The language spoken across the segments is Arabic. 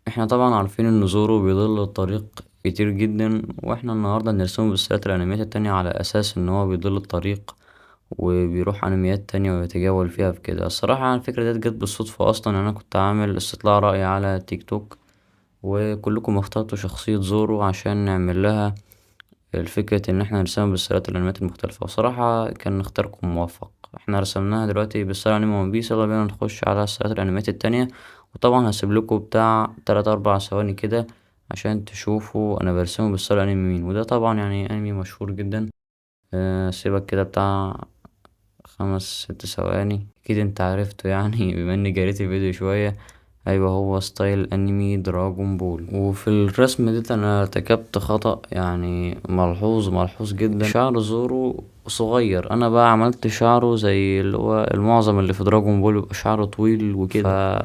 احنا طبعا عارفين ان زورو بيضل الطريق كتير جدا، واحنا النهاردة نرسمه بالسلاسل الانميات التانية على اساس ان هو بيضل الطريق وبيروح انميات تانية ويتجول فيها في كده. الصراحة يعني الفكرة ديت جت بالصدفة اصلا. انا كنت عامل استطلاع رأي على تيك توك، وكلكم اخترتوا شخصية زورو عشان نعمل لها الفكرة ان احنا نرسمها بالسلاسل الانميات المختلفة. وصراحة كان اختياركم موفق. احنا رسمناها دلوقتي بالسلسلة انمي ون بيس. يلا بينا نخش على السلاسل الانميات التانية. وطبعا هسيبلكوا بتاع 3 4 ثواني كده عشان تشوفوا انا برسمه بالسلسلة انمي مين. وده طبعا يعني انمي مشهور جدا. سيبك كده بتاع 5 6 ثواني، اكيد انت عرفته يعني بما اني جريت الفيديو شوية. ايوه، هو ستايل انمي دراجون بول. وفي الرسم ديت انا ارتكبت خطأ يعني ملحوظ جدا. شعر زورو صغير، انا بقى عملت شعره زي اللي هو المعظم اللي في دراجون بول بيبقى شعره طويل وكده.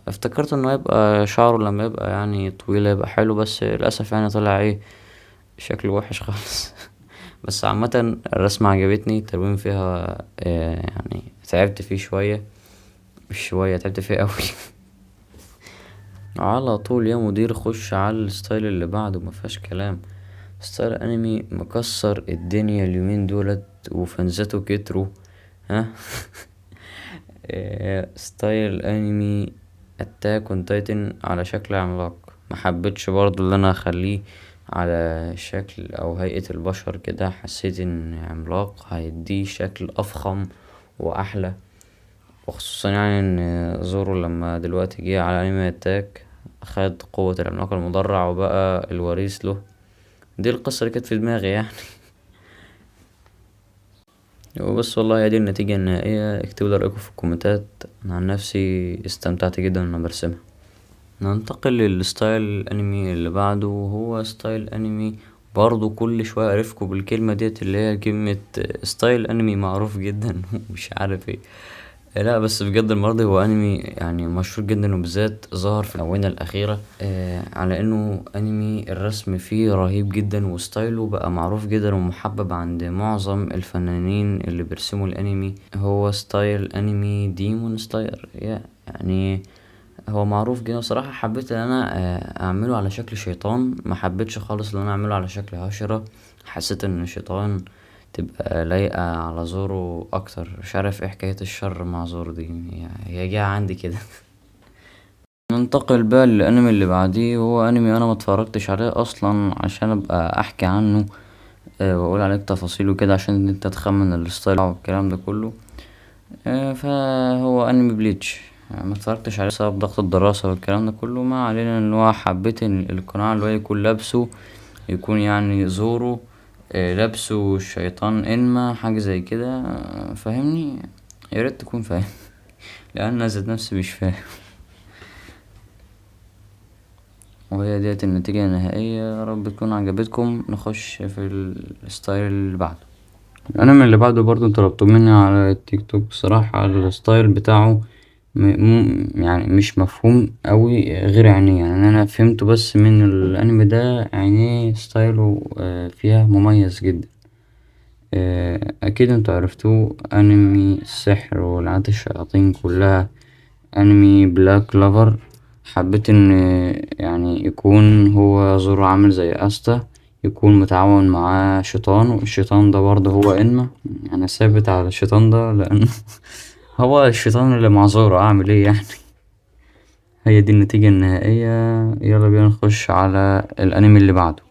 فافتكرت انه يبقى شعره لما يبقى يعني طويل يبقى حلو، بس للاسف يعني طلع ايه، شكله وحش خالص. بس عامة الرسمة عجبتني، التلوين فيها يعني تعبت فيه شوية، مش شوية، تعبت فيه قوي. على طول يا مدير خش على الستايل اللي بعده، مفيهاش كلام. ستايل انمي مكسر الدنيا اليومين دولت وفانزاته كتروا. ها. ستايل انمي اتاك اون تايتن على شكل عملاق. محبتش برضو اللي انا اخليه على شكل او هيئة البشر كده. حسيت ان عملاق هيديه شكل افخم واحلى. وخصوصا يعني ان زورو لما دلوقتي جه على انمي اتاك خد قوة العملاق المدرع وبقى الوريث له. دي القصة اللي كانت في دماغي يعني. وبس والله هي دي النتيجة النهائية. اكتبوا لي رأيكم في الكومنتات. أنا عن نفسي استمتعت جدا وانا برسمها. ننتقل للستايل الانمي اللي بعده، وهو ستايل انمي برضو كل شوية اعرفكم بالكلمة ديت اللي هي كلمة ستايل انمي معروف جدا. مش عارف ايه. لا بس بجد المرة دي هو انمي يعني مشهور جدا، وبالذات ظهر في الآونة الأخيرة على انه انمي الرسم فيه رهيب جدا، وستايله بقى معروف جدا ومحبب عند معظم الفنانين اللي بيرسموا الانمي. هو ستايل انمي ديمون ستاير يعني. هو معروف جدا. بصراحة حبيت ان انا اعمله على شكل شيطان، ما حبيتش خالص ان انا اعمله على شكل هشرة. حسيت ان الشيطان تبقى لايقة على زورو اكتر. مش عارف ايه حكاية الشر مع زورو دي، هي جاية عندي كده. ننتقل بقى للانمي اللي بعديه، وهو انمي انا ما اتفرجتش عليه اصلا عشان ابقى احكي عنه واقول عليك تفاصيله كده عشان انت تخمن الستايل والكلام ده كله. فهو انمي بليتش. ما اتفرجتش عليه بسبب ضغط الدراسة والكلام ده كله. ما علينا ان هو حبيت ان القناع اللي هو يكون لابسه يكون يعني زورو لابسه الشيطان انما حاجة زي كده. فاهمني؟ يا ريت تكون فاهم. لان انا ذات نفسي مش فاهم. وهي ديت النتيجة النهائية. يا رب تكون عجبتكم. نخش في الستايل اللي بعده. الانمي اللي بعده برضو طلبته مني على التيك توك. بصراحة الستايل بتاعه يعني مش مفهوم قوي غير عينيه. يعني انا فهمته بس من الانمي ده عينيه ستايله فيها مميز جدا. اكيد انتوا عرفتوه. انمي السحر والعادة الشياطين كلها. انمي بلاك لافر. حبيت ان يعني يكون هو زورو عامل زي استا، يكون متعاون مع شيطان، والشيطان ده برضه هو انما. انا ثابت على الشيطان ده لانه هو الشيطان اللي مع زورو. اعمل ايه يعني. هي دي النتيجة النهائية. يلا بينا نخش على الانمي اللي بعده.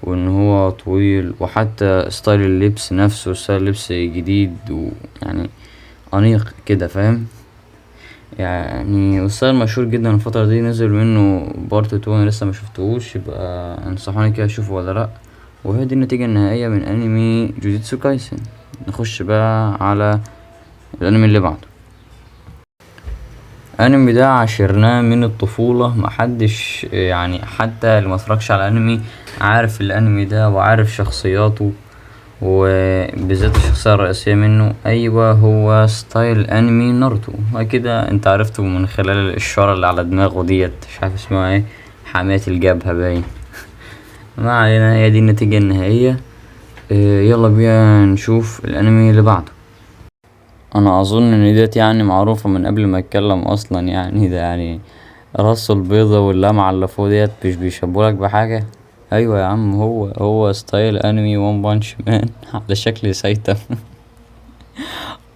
وان هو طويل، وحتى ستايل اللبس نفسه ستايل لبس جديد ويعني انيق كده، فاهم يعني. وستايل مشهور جدا الفترة دي. نزل منه بارت 2 انا لسه ما شفتهوش، يبقى انصحوني كده اشوفه ولا لا. وهي دي النتيجة النهائية من انمي جوجيتسو كايسن. نخش بقى على الانمي اللي بعده. الانمي ده عشرناه من الطفولة. محدش يعني حتى اللي متفرجش على انمي عارف الانمي ده وعارف شخصياته، وبالذات الشخصية الرئيسية منه. ايوه، هو ستايل انمي ناروتو. كده انت عرفته من خلال الاشارة اللي على دماغه ديت. مش عارف اسمها ايه، حماية الجبهة باين. ما علينا، هي دي النتيجة النهائية. يلا بينا نشوف الانمي اللي بعده. انا اظن ان ديت يعني معروفة من قبل ما اتكلم اصلا، يعني ده يعني راسه البيضة واللمعة اللي فوق ديت مش بيشبهولك بحاجة؟ ايوه يا عم، هو ستايل انمي وان بانش مان على شكل سايتا.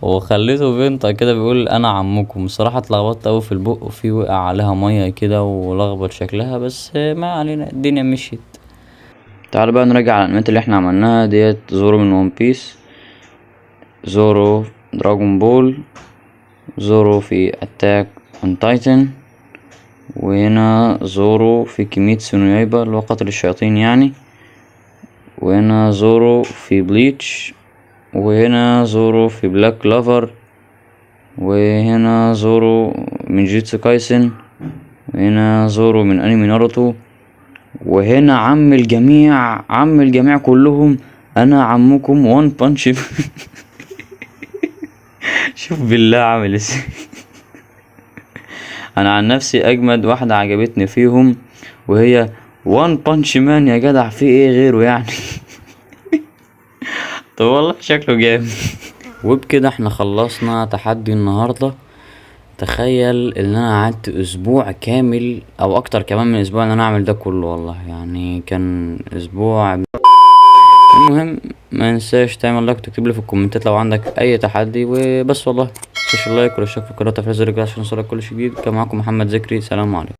وخليته بينطق كده بيقول انا عمكم. بصراحة اتلخبطت اوي في البق، وفي وقع عليها مية كده ولخبط شكلها، بس ما علينا، الدنيا مشيت. تعال بقى نراجع على الانميات اللي احنا عملناها ديت. زورو من ون بيس، زورو دراجون بول، زورو في اتاك اون تايتن، وهنا زورو في كيميتسو نو يايبا اللي هو قاتل الشياطين يعني، وهنا زورو في بليتش، وهنا زورو في بلاك كلوفر، وهنا زورو من جيتسو كايسن، وهنا زورو من انمي ناروتو، وهنا عم الجميع كلهم، انا عمكم وان بانش. شوف بالله عامل ازاي. انا عن نفسي اجمد واحدة عجبتني فيهم وهي وان بانش مان. يا جدع في ايه غيره يعني؟ طب والله شكله جامد. وبكده احنا خلصنا تحدي النهاردة. تخيل ان انا قعدت اسبوع كامل او اكتر كمان من اسبوع ان انا اعمل ده كله، والله يعني كان اسبوع. المهم ما ننساش تعمل لايك وتكتب لي في الكومنتات لو عندك اي تحدي وبس. والله متنساش اللايك والاشتراك في القناه وتفعيل زر الجرس عشان يوصلك كل شيء جديد. كان معاكم محمد ذكري، سلام عليكم.